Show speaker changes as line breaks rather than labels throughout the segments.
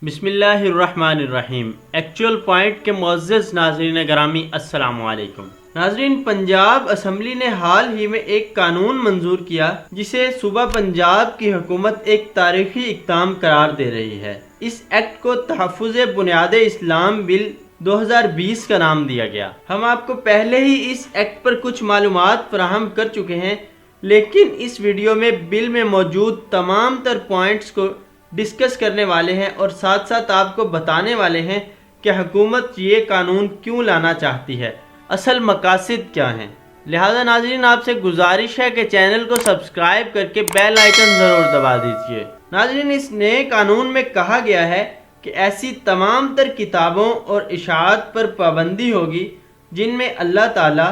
بسم اللہ الرحمن الرحیم۔ ایکچوئل پوائنٹ کے معزز ناظرین گرامی، السلام علیکم۔ ناظرین، پنجاب اسمبلی نے حال ہی میں ایک قانون منظور کیا جسے صوبہ پنجاب کی حکومت ایک تاریخی اقدام قرار دے رہی ہے۔ اس ایکٹ کو تحفظ بنیاد اسلام بل 2020 کا نام دیا گیا۔ ہم آپ کو پہلے ہی اس ایکٹ پر کچھ معلومات فراہم کر چکے ہیں، لیکن اس ویڈیو میں بل میں موجود تمام تر پوائنٹس کو ڈسکس کرنے والے ہیں اور ساتھ ساتھ آپ کو بتانے والے ہیں کہ حکومت یہ قانون کیوں لانا چاہتی ہے، اصل مقاصد کیا ہیں۔ لہذا ناظرین، آپ سے گزارش ہے کہ چینل کو سبسکرائب کر کے بیل آئیکن ضرور دبا دیجیے۔ ناظرین، اس نئے قانون میں کہا گیا ہے کہ ایسی تمام تر کتابوں اور اشاعت پر پابندی ہوگی جن میں اللہ تعالیٰ،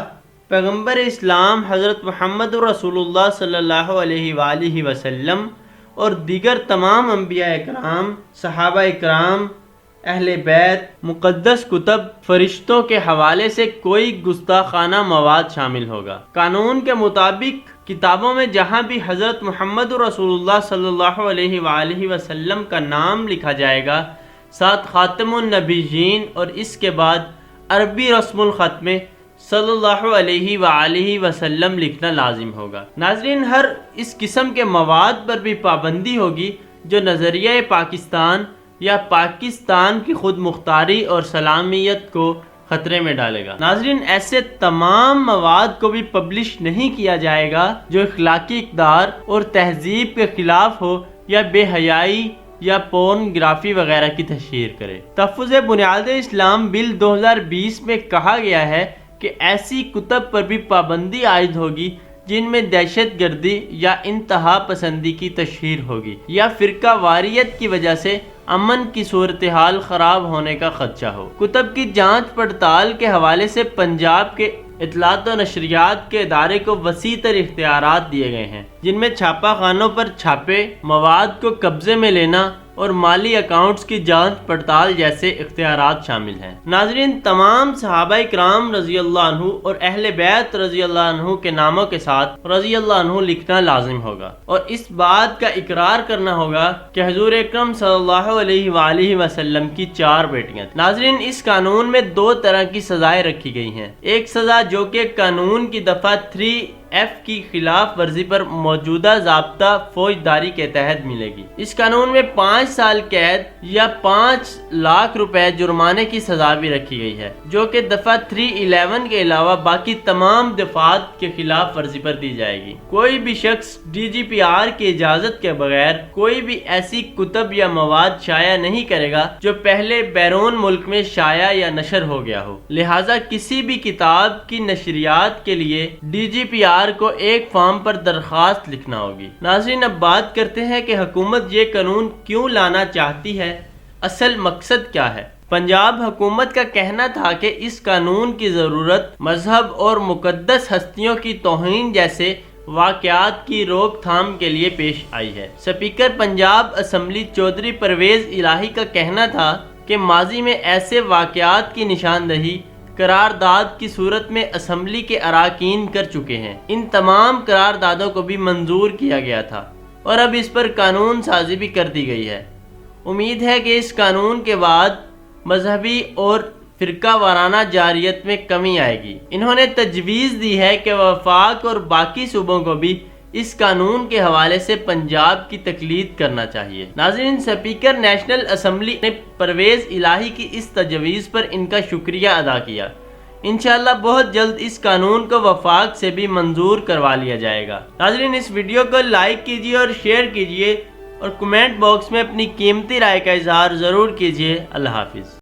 پیغمبر اسلام حضرت محمد رسول اللہ صلی اللہ علیہ وآلہ وسلم اور دیگر تمام انبیاء اکرام، صحابہ اکرام، اہل بیت، مقدس کتب، فرشتوں کے حوالے سے کوئی گستاخانہ مواد شامل ہوگا۔ قانون کے مطابق کتابوں میں جہاں بھی حضرت محمد رسول اللہ صلی اللہ علیہ وآلہ وسلم کا نام لکھا جائے گا، ساتھ خاتم النبیین اور اس کے بعد عربی رسم الخط میں صلی اللہ علیہ وآلہ وسلم لکھنا لازم ہوگا۔ ناظرین، ہر اس قسم کے مواد پر بھی پابندی ہوگی جو نظریہ پاکستان یا پاکستان کی خود مختاری اور سلامیت کو خطرے میں ڈالے گا۔ ناظرین، ایسے تمام مواد کو بھی پبلش نہیں کیا جائے گا جو اخلاقی اقدار اور تہذیب کے خلاف ہو یا بے حیائی یا پورنگرافی وغیرہ کی تشہیر کرے۔ تحفظ بنیاد اسلام بل 2020 میں کہا گیا ہے کہ ایسی کتب پر بھی پابندی عائد ہوگی جن میں دہشت گردی یا انتہا پسندی کی تشہیر ہوگی یا فرقہ واریت کی وجہ سے امن کی صورتحال خراب ہونے کا خدشہ ہو۔ کتب کی جانچ پڑتال کے حوالے سے پنجاب کے اطلاعات و نشریات کے ادارے کو وسیع تر اختیارات دیے گئے ہیں، جن میں چھاپہ خانوں پر چھاپے، مواد کو قبضے میں لینا اور مالی اکاؤنٹس کی جانچ پڑتال جیسے اختیارات شامل ہیں۔ ناظرین، تمام صحابہ اکرام رضی اللہ عنہ اور اہل بیت رضی اللہ عنہ کے ناموں کے ساتھ رضی اللہ عنہ لکھنا لازم ہوگا اور اس بات کا اقرار کرنا ہوگا کہ حضور اکرم صلی اللہ علیہ وآلہ وسلم کی 4 بیٹیاں تھیں۔ ناظرین، اس قانون میں 2 طرح کی سزائیں رکھی گئی ہیں۔ ایک سزا جو کہ قانون کی دفعہ 3F کی خلاف ورزی پر موجودہ ضابطہ فوجداری کے تحت ملے گی۔ اس قانون میں 5 سال قید یا 5 لاکھ روپے جرمانے کی سزا بھی رکھی گئی ہے، جو کہ دفعہ 311 کے علاوہ باقی تمام دفعات کے خلاف ورزی پر دی جائے گی۔ کوئی بھی شخص DGPR کی اجازت کے بغیر کوئی بھی ایسی کتب یا مواد شائع نہیں کرے گا جو پہلے بیرون ملک میں شائع یا نشر ہو گیا ہو۔ لہٰذا کسی بھی کتاب کی نشریات کے لیے DGPR کو ایک فارم پر درخواست لکھنا ہوگی۔ ناظرین، اب بات کرتے ہیں کہ حکومت یہ قانون کیوں لانا چاہتی ہے، اصل مقصد کیا ہے۔ پنجاب حکومت کا کہنا تھا کہ اس قانون کی ضرورت مذہب اور مقدس ہستیوں کی توہین جیسے واقعات کی روک تھام کے لیے پیش آئی ہے۔ اسپیکر پنجاب اسمبلی چودھری پرویز الہی کا کہنا تھا کہ ماضی میں ایسے واقعات کی نشاندہی قرارداد کی صورت میں اسمبلی کے اراکین کر چکے ہیں۔ ان تمام قراردادوں کو بھی منظور کیا گیا تھا اور اب اس پر قانون سازی بھی کر دی گئی ہے۔ امید ہے کہ اس قانون کے بعد مذہبی اور فرقہ وارانہ جارحیت میں کمی آئے گی۔ انہوں نے تجویز دی ہے کہ وفاق اور باقی صوبوں کو بھی اس قانون کے حوالے سے پنجاب کی تقلید کرنا چاہیے۔ ناظرین، اسپیکر نیشنل اسمبلی نے پرویز الہی کی اس تجویز پر ان کا شکریہ ادا کیا۔ انشاءاللہ بہت جلد اس قانون کو وفاق سے بھی منظور کروا لیا جائے گا۔ ناظرین، اس ویڈیو کو لائک کیجیے اور شیئر کیجیے اور کمنٹ باکس میں اپنی قیمتی رائے کا اظہار ضرور کیجیے۔ اللہ حافظ۔